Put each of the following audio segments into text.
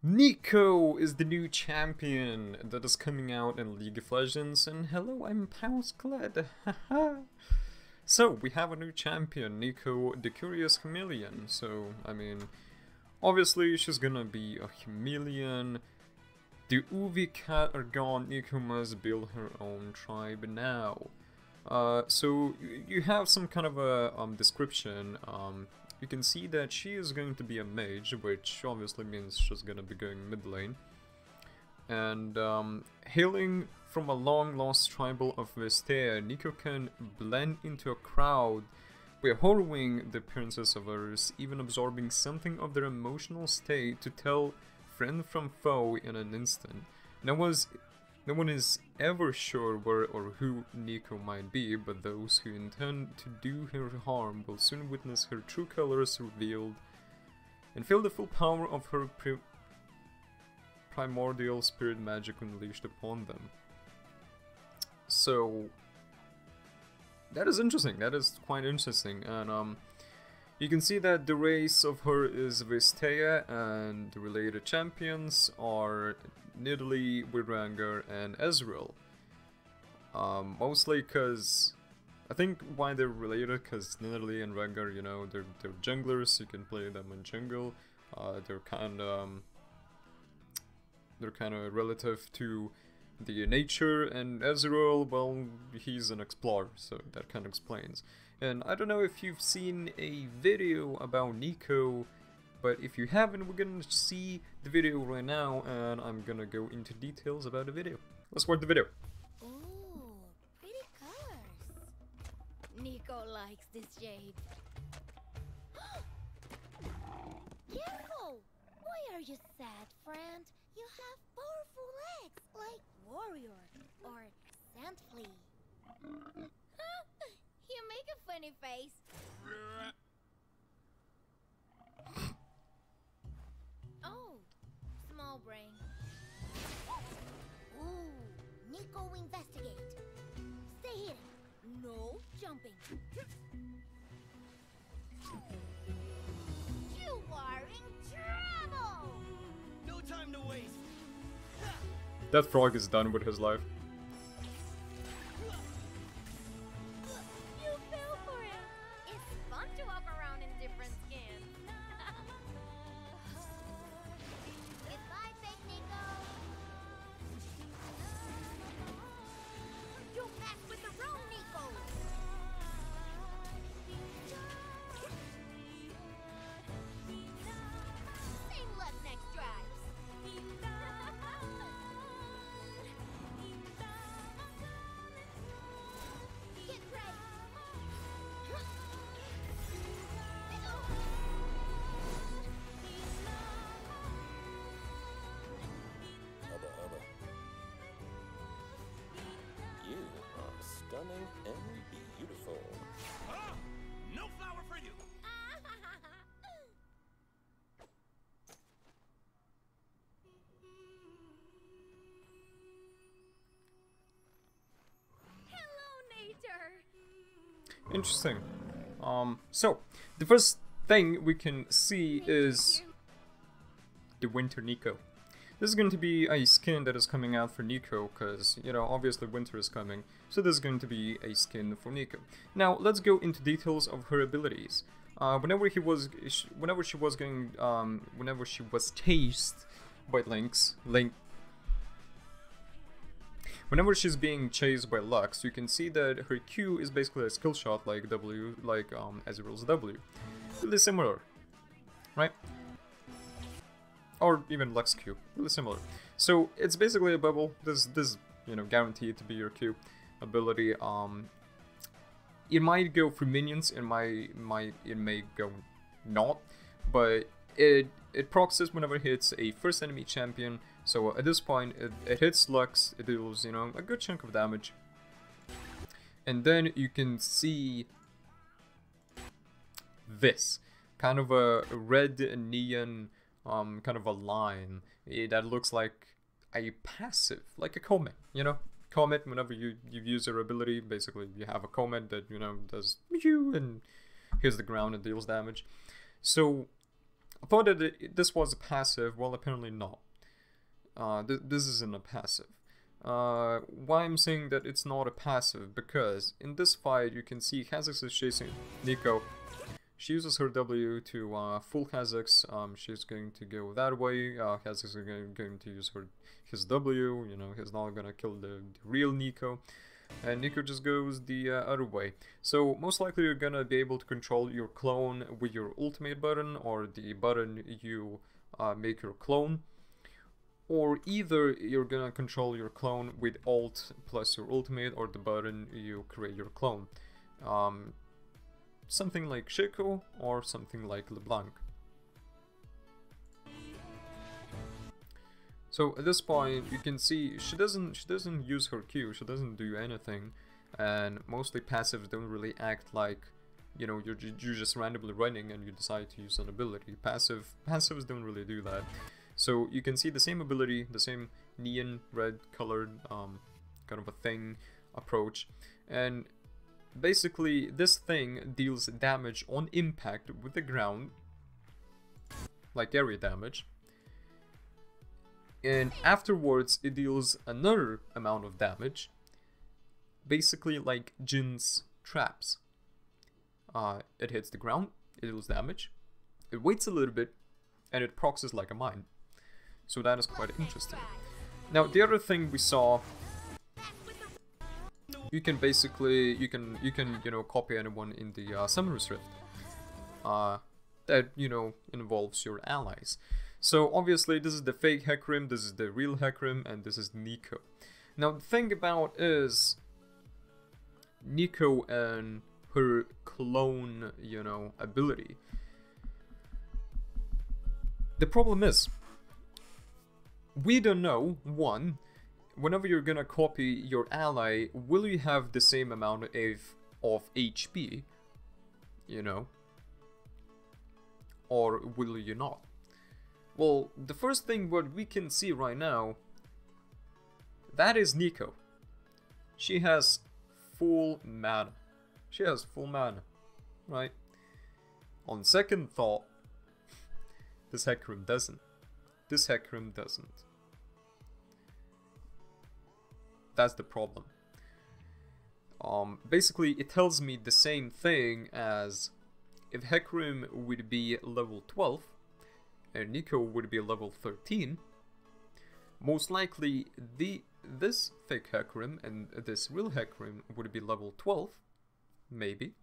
Neeko is the new champion that is coming out in League of Legends, and hello, I'm Pauskled. So, we have a new champion, Neeko, the Curious Chameleon. So, I mean, obviously she's gonna be a chameleon. The UV cat are gone, Neeko must build her own tribe now. So, you have some kind of a description. You can see that she is going to be a mage, which obviously means she's gonna be going mid lane. And hailing from a long-lost tribal of Vestea, Neeko can blend into a crowd by harrowing the appearances of others, even absorbing something of their emotional state to tell friend from foe in an instant. No one is ever sure where or who Neeko might be, but those who intend to do her harm will soon witness her true colors revealed and feel the full power of her primordial spirit magic unleashed upon them. So that is interesting. That is quite interesting, and you can see that the race of her is Vestea, and the related champions are Nidalee, Wirangar, and Ezreal. Mostly because I think why they're related, because Nidalee and Rengar, you know, they're junglers. You can play them in jungle. They're kind of relative to the nature, and Ezreal, well, he's an explorer, so that kind of explains. And I don't know if you've seen a video about Neeko, but if you haven't, we're gonna see the video right now, and I'm gonna go into details about the video. Let's watch the video. Ooh, pretty colors. Neeko likes this shade. Careful! Why are you sad, friend? You have powerful legs, like warrior or sand flea. You make a funny face. Oh, small brain. Ooh, Neeko investigate. Stay hidden. No jumping. You are in trouble! No time to waste. That frog is done with his life. You fell for it. It's fun to walk around in different skins. Goodbye, fake Neeko. Don't mess with the wrong Neeko. Same luck next drives. Get ready. Ubba. You are stunning and beautiful. Ah! No flower for you. Hello, Nature. Interesting. So the first thing we can see is the Winter Neeko. This is going to be a skin that is coming out for Neeko, because, you know, obviously winter is coming, so this is going to be a skin for Neeko. Now, let's go into details of her abilities. Whenever she was chased by whenever she's being chased by Lux, you can see that her Q is basically a skill shot like Ezreal's W. Really similar, right? Or even Lux Q, really similar. So it's basically a bubble. This you know, guaranteed to be your Q ability. It might go for minions, it may go not, but it procs whenever it hits a first enemy champion. So at this point, it hits Lux, it deals, you know, a good chunk of damage. And then you can see this kind of a red neon kind of a line that looks like a passive, like a comet, you know? Comet, whenever you use your ability, basically you have a comet that, you know, does and hits the ground and deals damage. So I thought that this was a passive. Well, apparently not. This isn't a passive. Why I'm saying that it's not a passive, because in this fight you can see Kha'Zix is chasing Neeko. She uses her W to fool Kha'Zix. She's going to go that way. Kha'Zix is going to use his W. You know, he's not gonna kill the real Neeko. And Neeko just goes the other way. So most likely you're gonna be able to control your clone with your ultimate button, or the button you make your clone. Or either you're gonna control your clone with alt plus your ultimate, or the button you create your clone. Something like Shaco or something like LeBlanc. So at this point you can see she doesn't use her Q, she doesn't do anything, and mostly passives don't really act like, you know, you're just randomly running and you decide to use an ability. Passives don't really do that. So you can see the same ability, the same neon red colored kind of a thing approach, and basically this thing deals damage on impact with the ground, like area damage, and afterwards it deals another amount of damage, basically like Jin's traps. It hits the ground, it deals damage, it waits a little bit, and it procs like a mine. So that is quite interesting. Now the other thing we saw, you can basically you can you know, copy anyone in the Summoner's Rift that, you know, involves your allies. So obviously this is the fake Hecarim, this is the real Hecarim, and this is Neeko. Now the thing about is Neeko and her clone, you know, ability. The problem is, we don't know, one, whenever you're gonna copy your ally, will you have the same amount of HP, you know, or will you not? Well, the first thing what we can see right now, that is Neeko. She has full mana. She has full mana, right? On second thought, this Hecarim doesn't. This Hecarim doesn't. That's the problem. Basically, it tells me the same thing as if Hecarim would be level 12 and Neeko would be level 13. Most likely, this fake Hecarim and this real Hecarim would be level 12, maybe,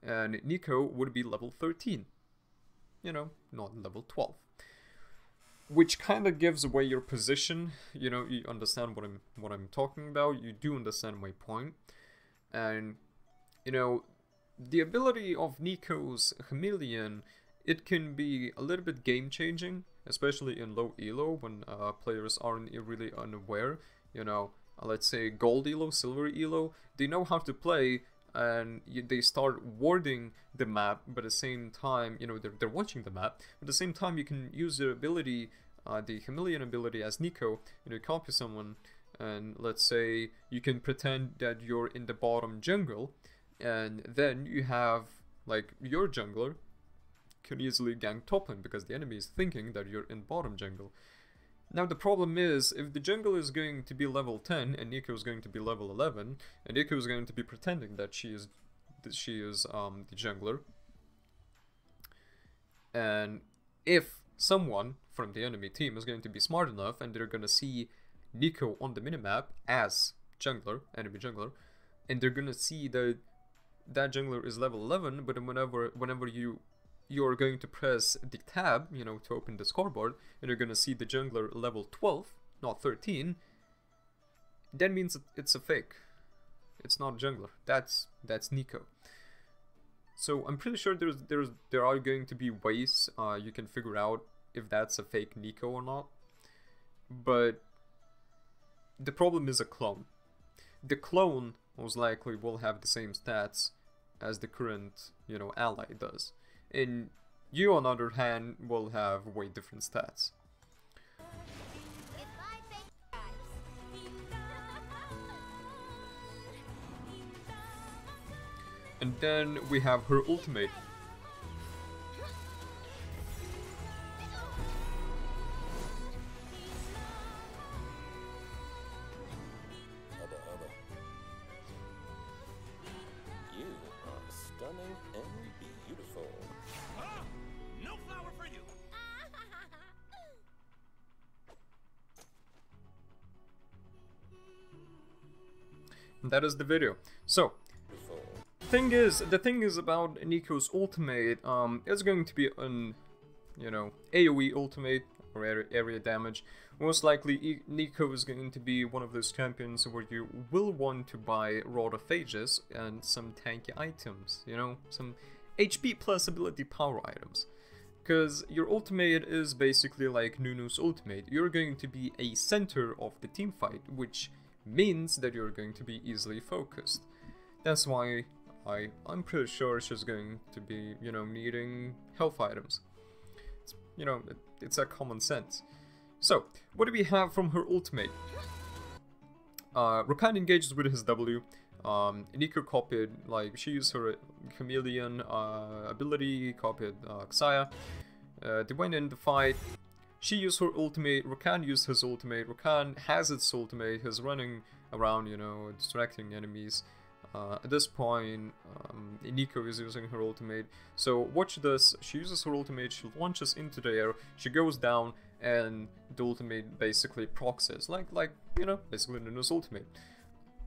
and Neeko would be level 13. You know, not level 12. Which kind of gives away your position. You know, you understand what I'm talking about. You do understand my point. And you know, the ability of Neeko's Chameleon, it can be a little bit game changing, especially in low elo when players aren't really unaware. You know, let's say gold elo, silver elo, they know how to play, and they start warding the map, but at the same time, you know, they're watching the map. At the same time, you can use their ability, the Chameleon ability as Neeko, you know, copy someone, and let's say you can pretend that you're in the bottom jungle, and then you have, like, your jungler can easily gank top lane because the enemy is thinking that you're in bottom jungle. Now the problem is, if the jungle is going to be level 10 and Neeko is going to be level 11, and Neeko is going to be pretending that she is the jungler, and if someone from the enemy team is going to be smart enough and they're going to see Neeko on the minimap as jungler, enemy jungler, and they're going to see that that jungler is level 11, but whenever you're going to press the tab, you know, to open the scoreboard, and you're gonna see the jungler level 12, not 13, that means it's a fake. It's not a jungler. That's Neeko. So I'm pretty sure there are going to be ways you can figure out if that's a fake Neeko or not. But the problem is a clone. The clone most likely will have the same stats as the current, you know, ally does. And you, on the other hand, will have way different stats. And then we have her ultimate. and beautiful. Ah! No flower for you! That is the video. So, the thing is about Neeko's ultimate, it's going to be an, you know, AoE ultimate, or area damage. Most likely, Neeko is going to be one of those champions where you will want to buy Rod of Ages and some tanky items, you know, some HP plus ability power items. Because your ultimate is basically like Nunu's ultimate. You're going to be a center of the team fight, which means that you're going to be easily focused. That's why I'm pretty sure she's going to be, you know, needing health items. It's, you know, it's a common sense. So, what do we have from her ultimate? Rakan engages with his W. Neeko copied, like, she used her Chameleon ability, copied Xayah. They went in the fight. She used her ultimate, Rakan used his ultimate, Rakan has its ultimate, he's running around, you know, distracting enemies. At this point, Neeko is using her ultimate. So watch this, she uses her ultimate, she launches into the air, she goes down, and the ultimate basically proxies, like you know, basically Nunu's ultimate,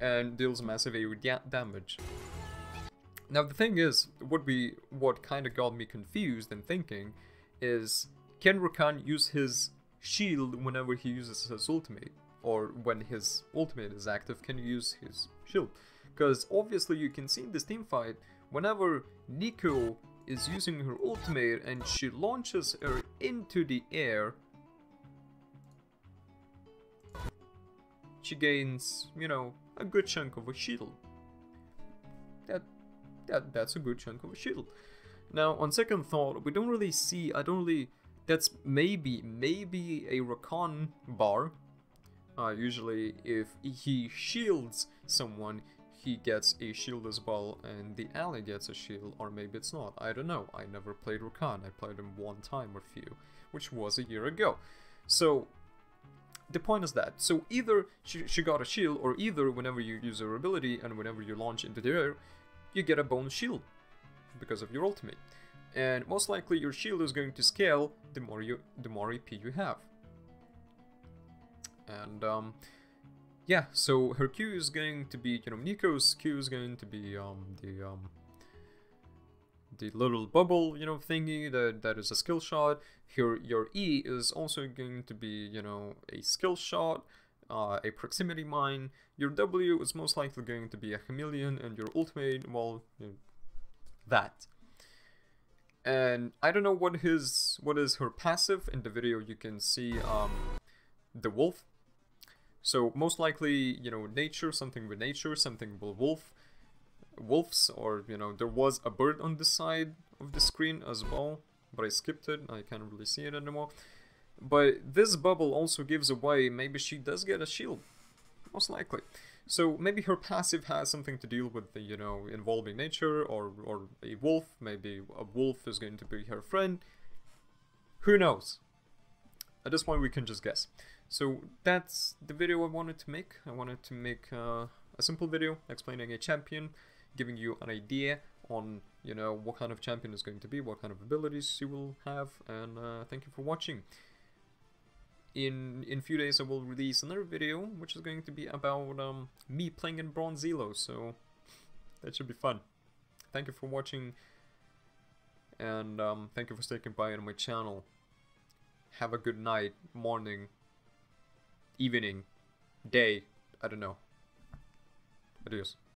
and deals massive AoE damage. Now the thing is, what kind of got me confused and thinking is, can Rakan use his shield whenever he uses his ultimate? Or when his ultimate is active, can he use his shield? Because obviously you can see in this team fight, whenever Neeko is using her ultimate and she launches her into the air, she gains, you know, a good chunk of a shield. That's a good chunk of a shield. Now, on second thought, we don't really see, that's maybe a Rakan bar. Usually if he shields someone, he gets a shield as well, and the ally gets a shield, or maybe it's not. I don't know. I never played Rakan. I played him one time or few, which was a year ago. So, the point is that. So either she got a shield, or either whenever you use her ability and whenever you launch into the air, you get a bonus shield because of your ultimate. And most likely your shield is going to scale the more EP you have. And yeah, so her Q is going to be, you know, Neeko's Q is going to be the little bubble, you know, thingy that is a skill shot. Here your E is also going to be, you know, a skill shot, a proximity mine. Your W is most likely going to be a chameleon, and your ultimate, well, you know, that. And I don't know what is her passive. In the video you can see the wolf. So most likely, you know, nature, something with nature, something with wolves, or, you know, there was a bird on the side of the screen as well, but I skipped it, I can't really see it anymore. But this bubble also gives away, maybe she does get a shield, most likely. So maybe her passive has something to deal with the, you know, involving nature, or a wolf. Maybe a wolf is going to be her friend. Who knows? At this point we can just guess. So that's the video I wanted to make. I wanted to make a simple video explaining a champion, giving you an idea on, you know, what kind of champion is going to be, what kind of abilities she will have, and thank you for watching. In a few days I will release another video, which is going to be about me playing in Bronze Elo, so that should be fun. Thank you for watching, and thank you for sticking by on my channel. Have a good night, morning, evening, day, I don't know. Adios.